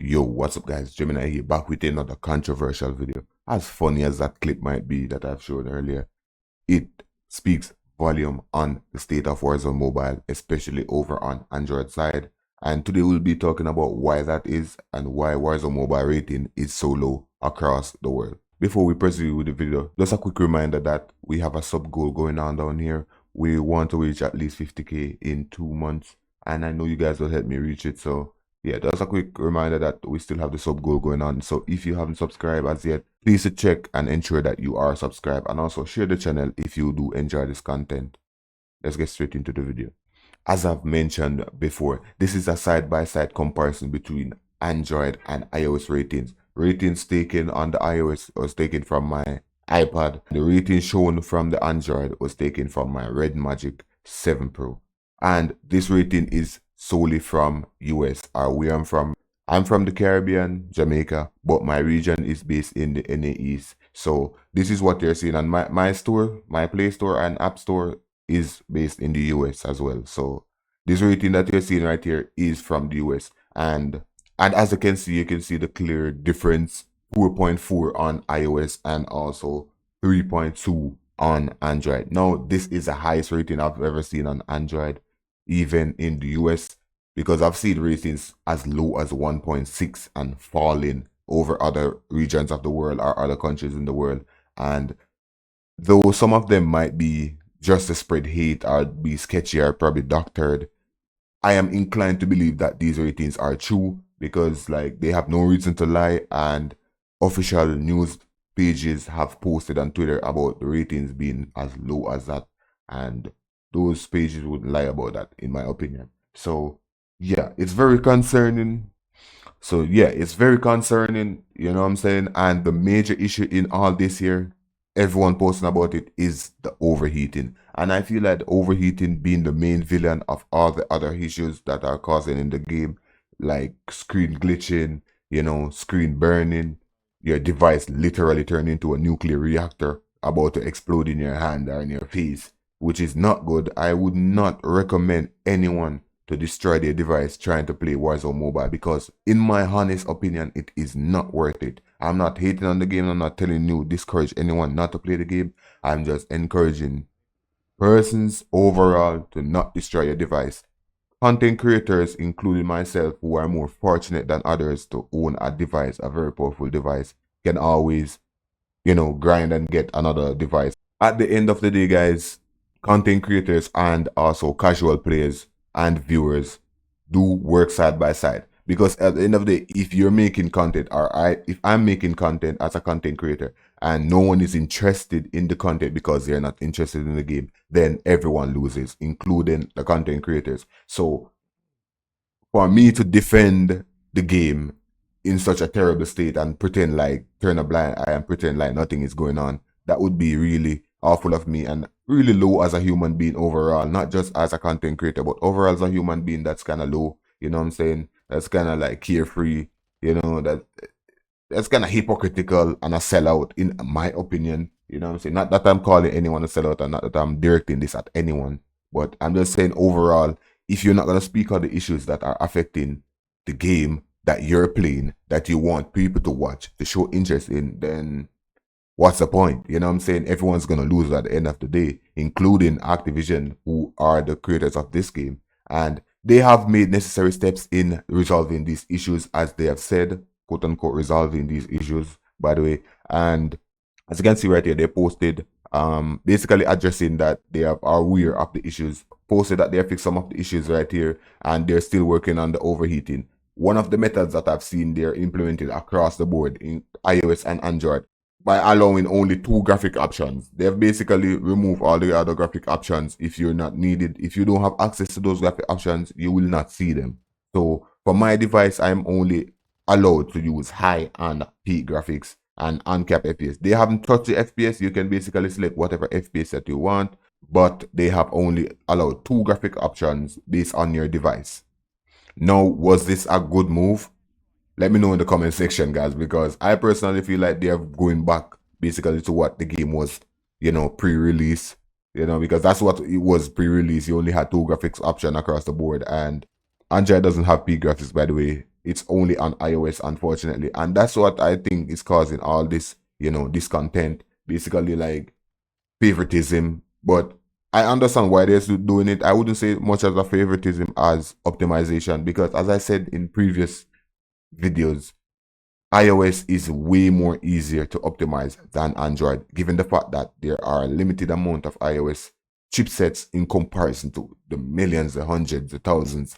Yo, what's up guys, Gemini here, back with another controversial video. As funny as that clip might be that I've shown earlier, it speaks volume on the state of Warzone Mobile, especially over on Android side. And today we'll be talking about why that is and why Warzone Mobile rating is so low across the world. Before we proceed with the video, just a quick reminder that we have a sub goal going on down here. We want to reach at least 50k in 2 months, and I know you guys will help me reach it. So yeah, that's a quick reminder that we still have the sub goal going on. So if you haven't subscribed as yet, please check and ensure that you are subscribed, and also share the channel if you do enjoy this content. Let's get straight into the video. As I've mentioned before, this is a side-by-side comparison between Android and iOS ratings. Ratings taken on the iOS was taken from my iPad. The rating shown from the Android was taken from my Red Magic 7 Pro. And this rating is solely from US, or where I'm from. I'm from the Caribbean, Jamaica, but my region is based in the NA East. So this is what you're seeing. And my store, my Play Store and App Store is based in the US as well. So this rating that you're seeing right here is from the US. And as you can see the clear difference, 4.4 on iOS and also 3.2 on Android. Now, this is the highest rating I've ever seen on Android, even in the US, because I've seen ratings as low as 1.6 and falling over other regions of the world or other countries in the world. And though some of them might be just to spread hate or be sketchy or probably doctored, I am inclined to believe that these ratings are true, because like they have no reason to lie, and official news pages have posted on Twitter about the ratings being as low as that, and those pages wouldn't lie about that, in my opinion. So yeah, it's very concerning. You know what I'm saying? And the major issue in all this here, everyone posting about it, is the overheating. And I feel like overheating being the main villain of all the other issues that are causing in the game, like screen glitching, you know, screen burning, your device literally turning into a nuclear reactor about to explode in your hand or in your face, which is not good. I would not recommend anyone to destroy their device trying to play Warzone Mobile, because in my honest opinion, it is not worth it. I'm not hating on the game. I'm not telling you discourage anyone not to play the game. I'm just encouraging persons overall to not destroy your device. Content creators, including myself, who are more fortunate than others to own a device, a very powerful device, can always, you know, grind and get another device. At the end of the day, guys, content creators and also casual players and viewers do work side by side, because at the end of the day, if you're making content, or if I'm making content as a content creator and no one is interested in the content because they're not interested in the game, then everyone loses, including the content creators. So for me to defend the game in such a terrible state and pretend like, turn a blind eye and pretend like nothing is going on, that would be really awful of me and really low as a human being overall, not just as a content creator, but overall as a human being. That's kind of low, you know what I'm saying? That's kind of like carefree, you know, that's kind of hypocritical and a sellout, in my opinion, you know what I'm saying? Not that I'm calling anyone a sellout, and not that I'm directing this at anyone, but I'm just saying overall, if you're not going to speak on the issues that are affecting the game that you're playing, that you want people to watch, to show interest in, then what's the point? You know what I'm saying? Everyone's going to lose at the end of the day, including Activision, who are the creators of this game. And they have made necessary steps in resolving these issues, as they have said, quote unquote, resolving these issues, by the way. And as you can see right here, they posted basically addressing that they are aware of the issues, posted that they have fixed some of the issues right here, and they're still working on the overheating. One of the methods that I've seen they're implemented across the board in iOS and Android, by allowing only 2 graphic options. They've basically removed all the other graphic options. If you're not needed, if you don't have access to those graphic options, you will not see them. So for my device, I'm only allowed to use high and peak graphics and uncapped FPS. They haven't touched the FPS. You can basically select whatever FPS that you want, but they have only allowed 2 graphic options based on your device. Now, was this a good move? Let me know in the comment section, guys, because I personally feel like they're going back basically to what the game was, you know, pre-release, you know, because that's what it was pre-release. You only had 2 graphics option across the board, and Android doesn't have peak graphics, by the way. it's only on iOS, unfortunately. And that's what I think is causing all this, discontent, basically like favoritism. But I understand why they're doing it. I wouldn't say much as a favoritism as optimization, because as I said in previous videos, iOS is way more easier to optimize than Android, given the fact that there are a limited amount of iOS chipsets in comparison to the millions, the hundreds, the thousands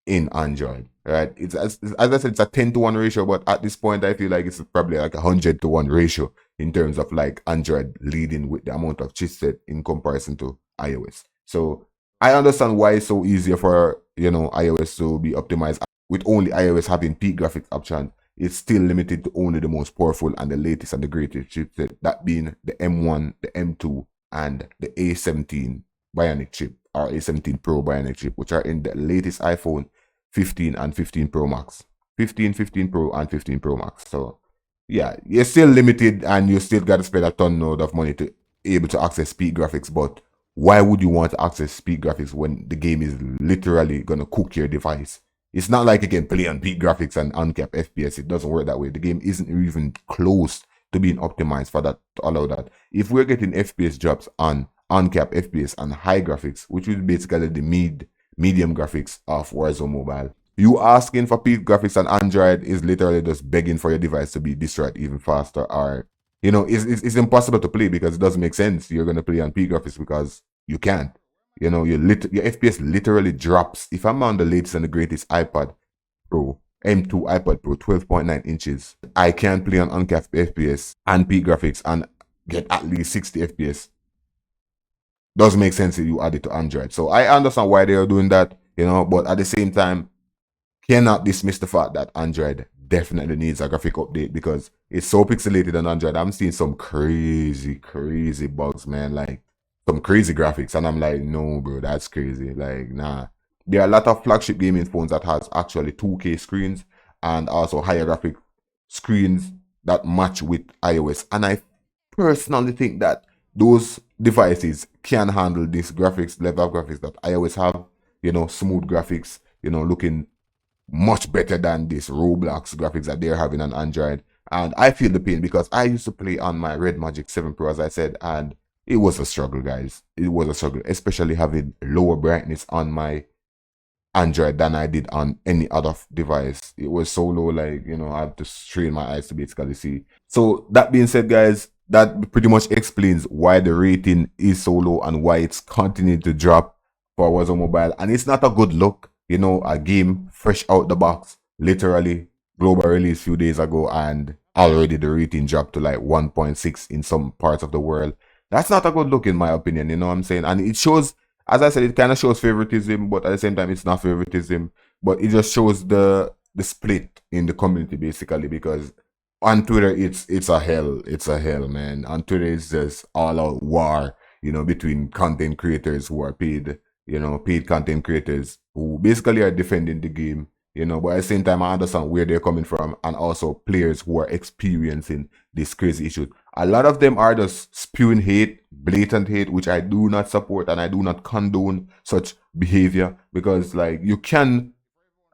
in Android, right? It's as I said, it's a 10-to-1 ratio, but at this point, I feel like it's probably like a 100-to-1 ratio in terms of like Android leading with the amount of chipset in comparison to iOS. So I understand why it's so easier for iOS to be optimized with only iOS having peak graphics option. It's still limited to only the most powerful and the latest and the greatest chipset, that being the M1, the M2, and the A17 Bionic chip, or A17 Pro Bionic chip, which are in the latest iPhone 15 and 15 Pro Max. 15, 15 Pro, and 15 Pro Max. So, yeah, you're still limited and you still got to spend a ton of money to able to access speed graphics. But why would you want to access speed graphics when the game is literally going to cook your device? It's not like you can play on peak graphics and uncapped FPS. It doesn't work that way. The game isn't even close to being optimized for that, to allow that. If we're getting FPS drops on uncapped FPS and high graphics, which is basically the medium graphics of Warzone Mobile, you asking for peak graphics on Android is literally just begging for your device to be destroyed even faster. Or it's impossible to play because it doesn't make sense. You're gonna play on peak graphics because you can't. Your FPS literally drops. If I'm on the latest and the greatest iPad Pro, M2 iPad Pro, 12.9 inches, I can play on uncapped FPS and peak graphics and get at least 60 FPS. Doesn't make sense if you add it to Android. So I understand why they are doing that, but at the same time, cannot dismiss the fact that Android definitely needs a graphic update because it's so pixelated on Android. I'm seeing some crazy, crazy bugs, man. Like some crazy graphics, and I'm like, no, bro, that's crazy. Like, nah. There are a lot of flagship gaming phones that has actually 2K screens and also higher graphic screens that match with iOS. And I personally think that those devices can handle this graphics level of graphics that iOS have. Smooth graphics, looking much better than this Roblox graphics that they're having on Android. And I feel the pain because I used to play on my Red Magic 7 Pro, as I said, and it was a struggle, guys. It was a struggle, especially having lower brightness on my Android than I did on any other device. It was so low, like, I had to strain my eyes to basically see. So that being said, guys, that pretty much explains why the rating is so low and why it's continuing to drop for Warzone Mobile. And it's not a good look. A game fresh out the box, literally global release a few days ago, and already the rating dropped to like 1.6 in some parts of the world. That's not a good look in my opinion, you know what I'm saying? And it shows, as I said, it kind of shows favoritism, but at the same time, it's not favoritism. But it just shows the split in the community, basically, because on Twitter, it's a hell, man. On Twitter, it's just all out war, between content creators who are paid, paid content creators who basically are defending the game, but at the same time, I understand where they're coming from, and also players who are experiencing these crazy issues. A lot of them are just spewing hate, blatant hate, which I do not support, and I do not condone such behavior, because like you can,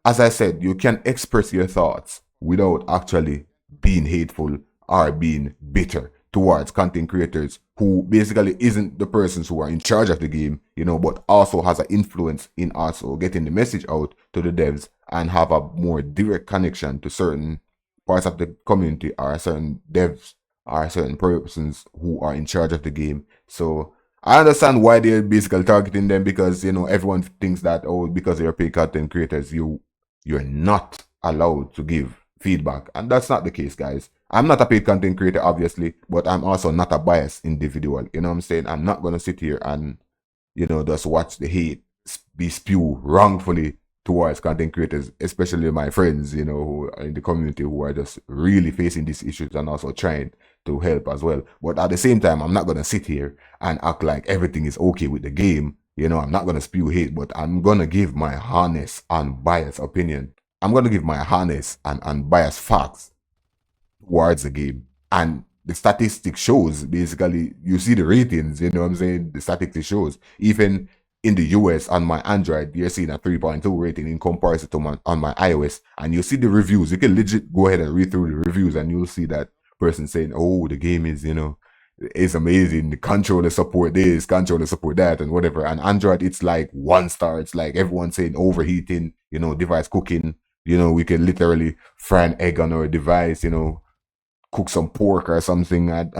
as I said, you can express your thoughts without actually being hateful or being bitter towards content creators who basically isn't the persons who are in charge of the game, but also has an influence in also getting the message out to the devs and have a more direct connection to certain parts of the community or certain devs or certain persons who are in charge of the game. So I understand why they're basically targeting them, because everyone thinks that, oh, because they're paid content creators, you're not allowed to give feedback, and that's not the case, guys. I'm not a paid content creator, obviously, but I'm also not a biased individual. You know what I'm saying? I'm not gonna sit here and just watch the hate be spewed wrongfully towards content creators, especially my friends, who are in the community who are just really facing these issues and also trying to help as well. But at the same time, I'm not gonna sit here and act like everything is okay with the game. I'm not gonna spew hate, but I'm gonna give my honest, unbiased opinion. I'm gonna give my honest and unbiased facts towards the game. And the statistics shows, basically, you see the ratings, you know what I'm saying? The statistics shows, even in the US on my Android, you're seeing a 3.2 rating in comparison to on my iOS. And you see the reviews. You can legit go ahead and read through the reviews and you'll see that person saying, oh, the game is, it's amazing. The controller support this, controller support that, and whatever. And Android, it's like 1 star. It's like everyone saying overheating, device cooking. We can literally fry an egg on our device, cook some pork or something. And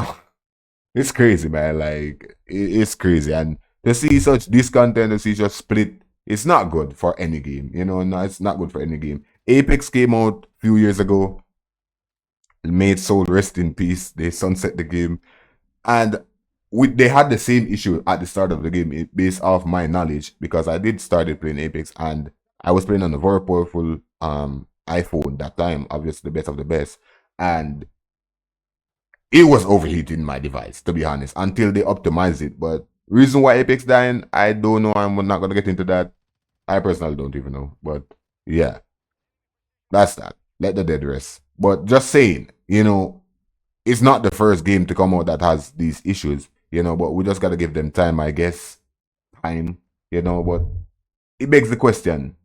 it's crazy, man. Like, it's crazy. And to see such discontent, to see such split, it's not good for any game. No, it's not good for any game. Apex came out a few years ago. Made soul rest in peace. They sunset the game. And they had the same issue at the start of the game based off my knowledge, because I did started playing Apex and I was playing on a very powerful iPhone that time, obviously the best of the best. And it was overheating my device, to be honest, until they optimized it. But reason why Apex dying, I don't know. I'm not gonna get into that. I personally don't even know. But yeah, that's that. Let the dead rest. But just saying, it's not the first game to come out that has these issues, but we just gotta give them time, I guess. Time, but it begs the question,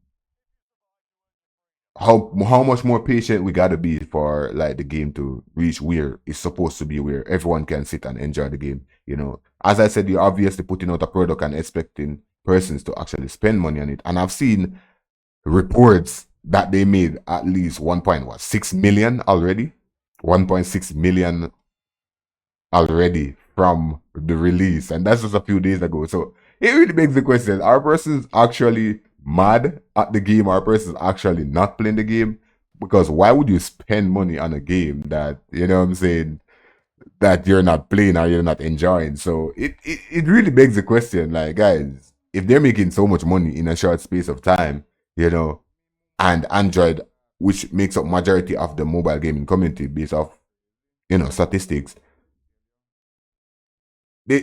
how much more patient we gotta be for like the game to reach where it's supposed to be, where everyone can sit and enjoy the game. As I said, you're obviously putting out a product and expecting persons to actually spend money on it. And I've seen reports that they made at least 1.6 million already. 1.6 million already from the release, and that's just a few days ago. So it really begs the question, are persons actually mad at the game? Are persons actually not playing the game? Because why would you spend money on a game that, that you're not playing or you're not enjoying? So it really begs the question, like, guys, if they're making so much money in a short space of time, and Android, which makes up majority of the mobile gaming community based off, statistics,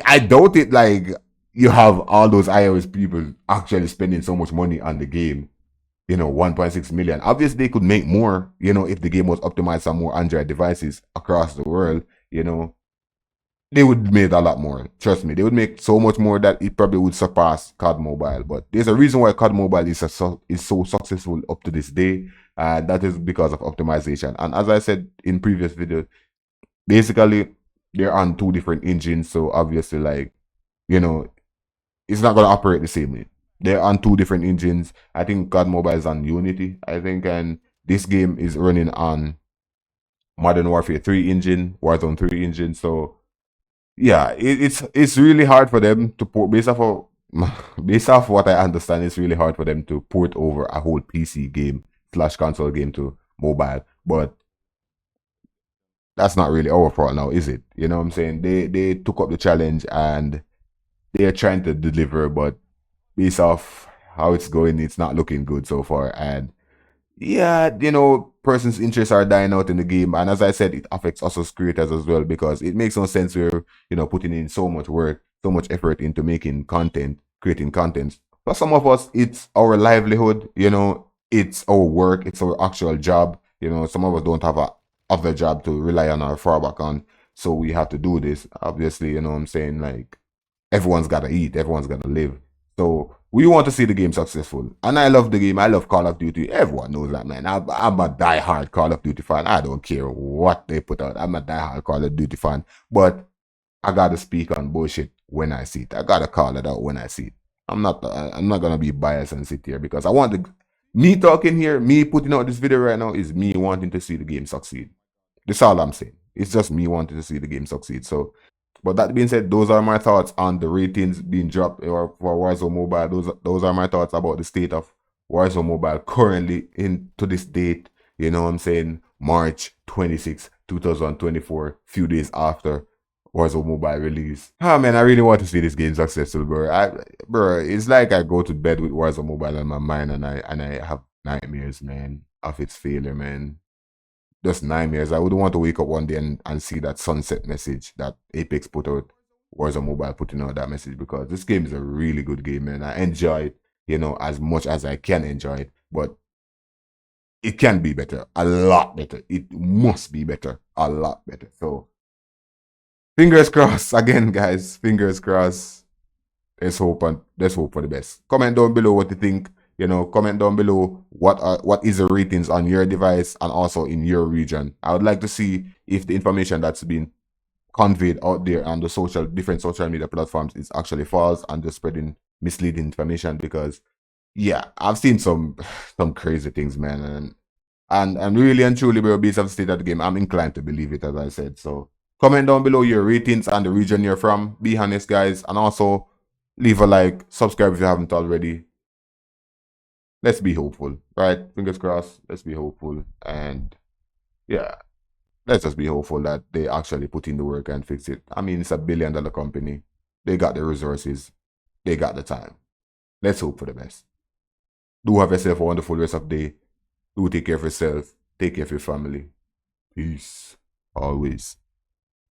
I doubt it. Like, you have all those iOS people actually spending so much money on the game. 1.6 million. Obviously, they could make more. If the game was optimized on more Android devices across the world. They would make a lot more. Trust me, they would make so much more that it probably would surpass COD Mobile. But there's a reason why COD Mobile is so successful up to this day, and that is because of optimization. And as I said in previous videos, basically they're on 2 different engines, so obviously, like, it's not gonna operate the same way. They're on 2 different engines. I think COD Mobile is on Unity, I think, and this game is running on Modern Warfare 3 engine, Warzone 3 engine. So yeah, it's really hard for them to port based off what I understand. It's really hard for them to port over a whole PC game / console game to mobile. But that's not really our fault now, is it? You know what I'm saying? They took up the challenge and they're trying to deliver, but based off how it's going, it's not looking good so far. And yeah, persons' interests are dying out in the game. And as I said, it affects us as creators as well, because it makes no sense we're, putting in so much work, so much effort into making content, creating content. For some of us, it's our livelihood, it's our work, it's our actual job. Some of us don't have a other job to rely on or fall back on. So we have to do this. Obviously, what I'm saying? Like, everyone's gotta eat, everyone's gotta live. So we want to see the game successful. And I love the game. I love Call of Duty. Everyone knows that, man. I'm a die-hard Call of Duty fan. I don't care what they put out. I'm a die-hard Call of Duty fan. But I gotta speak on bullshit when I see it. I gotta call it out when I see it. I'm not gonna be biased and sit here, because I want me talking here, me putting out this video right now, is me wanting to see the game succeed. That's all I'm saying. It's just me wanting to see the game succeed. So, but that being said, those are my thoughts on the ratings being dropped for Warzone Mobile. Those are my thoughts about the state of Warzone Mobile currently to this date. You know what I'm saying? March 26, 2024, few days after Warzone Mobile release. Ah, man, I really want to see this game successful, bro. It's like I go to bed with Warzone Mobile on my mind, and I have nightmares, man, of its failure, man. Just nightmares. I wouldn't want to wake up one day and see that sunset message that Apex put out, Warzone Mobile putting out that message, because this game is a really good game, man. I enjoy it, as much as I can enjoy it, but it can be better, a lot better. It must be better, a lot better. So fingers crossed again, guys. Fingers crossed. let's hope for the best. Comment down below what you think. You know, comment down below what is the ratings on your device and also in your region. I would like to see if the information that's been conveyed out there on the different social media platforms is actually false and just spreading misleading information, because yeah, I've seen some some crazy things, man, and really and truly, bro, based on the state of the game, I'm inclined to believe it, as I said. So comment down below your ratings and the region you're from. Be honest, guys, and also leave a like, subscribe if you haven't already. Let's be hopeful, right? Fingers crossed. Let's be hopeful, and yeah, let's just be hopeful that they actually put in the work and fix it. I mean, it's $1 billion company. They got the resources. They got the time. Let's hope for the best. Do have yourself a wonderful rest of the day. Do take care of yourself. Take care of your family. Peace. Always.